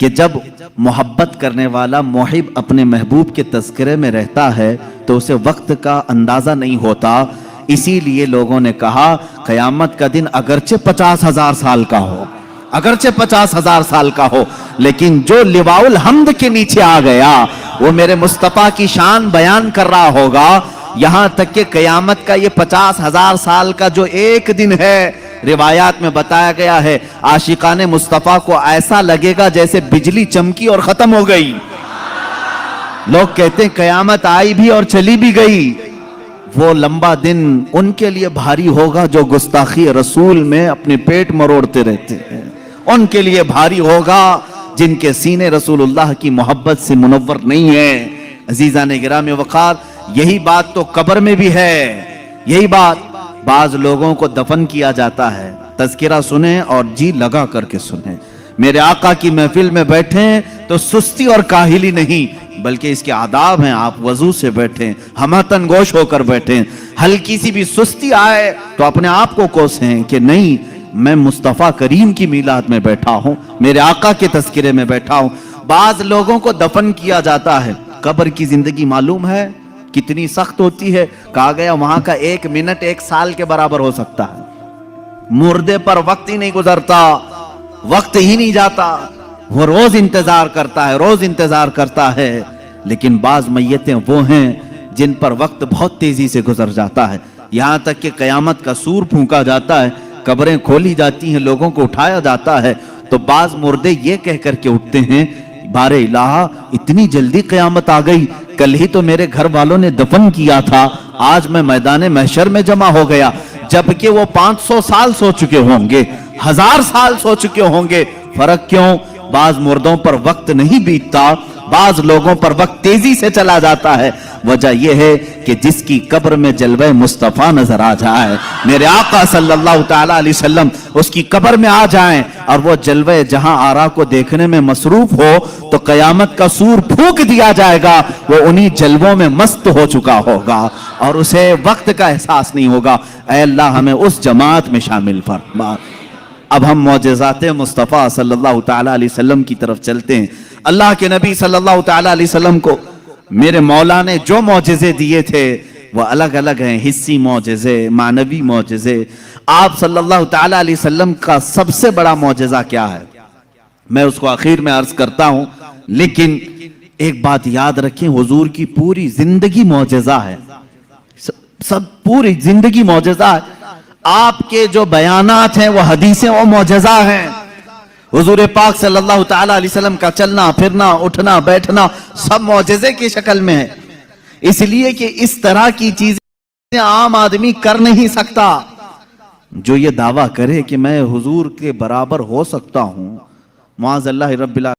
کہ جب محبت کرنے والا محب اپنے محبوب کے تذکرے میں رہتا ہے تو اسے وقت کا اندازہ نہیں ہوتا. اسی لیے لوگوں نے کہا قیامت کا دن اگرچہ 50,000 سال کا ہو، اگرچہ 50,000 سال کا ہو، لیکن جو لواء الحمد کے نیچے آ گیا وہ میرے مصطفیٰ کی شان بیان کر رہا ہوگا. یہاں تک کہ قیامت کا یہ 50,000 سال کا جو ایک دن ہے، روایات میں بتایا گیا ہے عاشقان مصطفیٰ کو ایسا لگے گا جیسے بجلی چمکی اور ختم ہو گئی. لوگ کہتے ہیں قیامت آئی بھی اور چلی بھی گئی. وہ لمبا دن ان کے لیے بھاری ہوگا جو گستاخی رسول میں اپنے پیٹ مروڑتے رہتے ہیں، ان کے لیے بھاری ہوگا جن کے سینے رسول اللہ کی محبت سے منور نہیں ہیں. عزیزان گرامی وقار، یہی بات تو قبر میں بھی ہے. یہی بات بعض لوگوں کو دفن کیا جاتا ہے. تذکرہ سنیں اور جی لگا کر کے سنیں. میرے آقا کی محفل میں بیٹھیں تو سستی اور کاہلی نہیں بلکہ اس کے آداب ہیں. آپ وضو سے بیٹھیں، ہمتن گوش ہو کر بیٹھیں. ہلکی سی بھی سستی آئے تو اپنے آپ کو کوسیں کہ نہیں، میں مصطفیٰ کریم کی میلاد میں بیٹھا ہوں، میرے آقا کے تذکرے میں بیٹھا ہوں. بعض لوگوں کو دفن کیا جاتا ہے. قبر کی زندگی معلوم ہے کتنی سخت ہوتی ہے. کہا گیا وہاں کا 1 منٹ 1 سال کے برابر ہو سکتا ہے. مردے پر وقت ہی نہیں گزرتا، وقت ہی نہیں جاتا. وہ روز انتظار کرتا ہے، روز انتظار کرتا ہے. لیکن بعض میتیں وہ ہیں جن پر وقت بہت تیزی سے گزر جاتا ہے. یہاں تک کہ قیامت کا سور پھونکا جاتا ہے، قبریں کھولی جاتی ہیں، لوگوں کو اٹھایا جاتا ہے تو بعض مردے یہ کہہ کر کے اٹھتے ہیں بار الہ اتنی جلدی قیامت آ گئی، کل ہی تو میرے گھر والوں نے دفن کیا تھا، آج میں میدان محشر میں جمع ہو گیا. جبکہ وہ 500 سال سو چکے ہوں گے، 1000 سال سو چکے ہوں گے. فرق کیوں؟ بعض مردوں پر وقت نہیں بیتتا، بعض لوگوں پر وقت تیزی سے چلا جاتا ہے. وجہ یہ ہے کہ جس کی قبر میں جلوہ مصطفیٰ نظر آ جائے، میرے آقا صلی اللہ تعالی علیہ وسلم اس کی قبر میں آ جائیں اور وہ جلوہ جہاں آرا کو دیکھنے میں مصروف ہو تو قیامت کا سور پھونک دیا جائے گا. وہ انہی جلووں میں مست ہو چکا ہوگا اور اسے وقت کا احساس نہیں ہوگا. اے اللہ ہمیں اس جماعت میں شامل فرما. اب ہم معجزات مصطفیٰ صلی اللہ تعالی علیہ وسلم کی طرف چلتے ہیں. اللہ کے نبی صلی اللہ تعالی علیہ وسلم کو میرے مولا نے جو معجزے دیے تھے وہ الگ الگ ہیں. حسی معجزے، معنوی معجزے. آپ صلی اللہ تعالی علیہ وسلم کا سب سے بڑا معجزہ کیا ہے میں اس کو آخر میں عرض کرتا ہوں، لیکن ایک بات یاد رکھیں، حضور کی پوری زندگی معجزہ ہے. سب پوری زندگی معجزہ ہے. آپ کے جو بیانات ہیں وہ حدیثیں وہ معجزہ ہیں. حضور پاک صلی اللہ تعالی علیہ وسلم کا چلنا پھرنا اٹھنا بیٹھنا سب معجزے کی شکل میں ہے. اس لیے کہ اس طرح کی چیزیں عام آدمی کر نہیں سکتا. جو یہ دعویٰ کرے کہ میں حضور کے برابر ہو سکتا ہوں، معاذ اللہ رب العالمین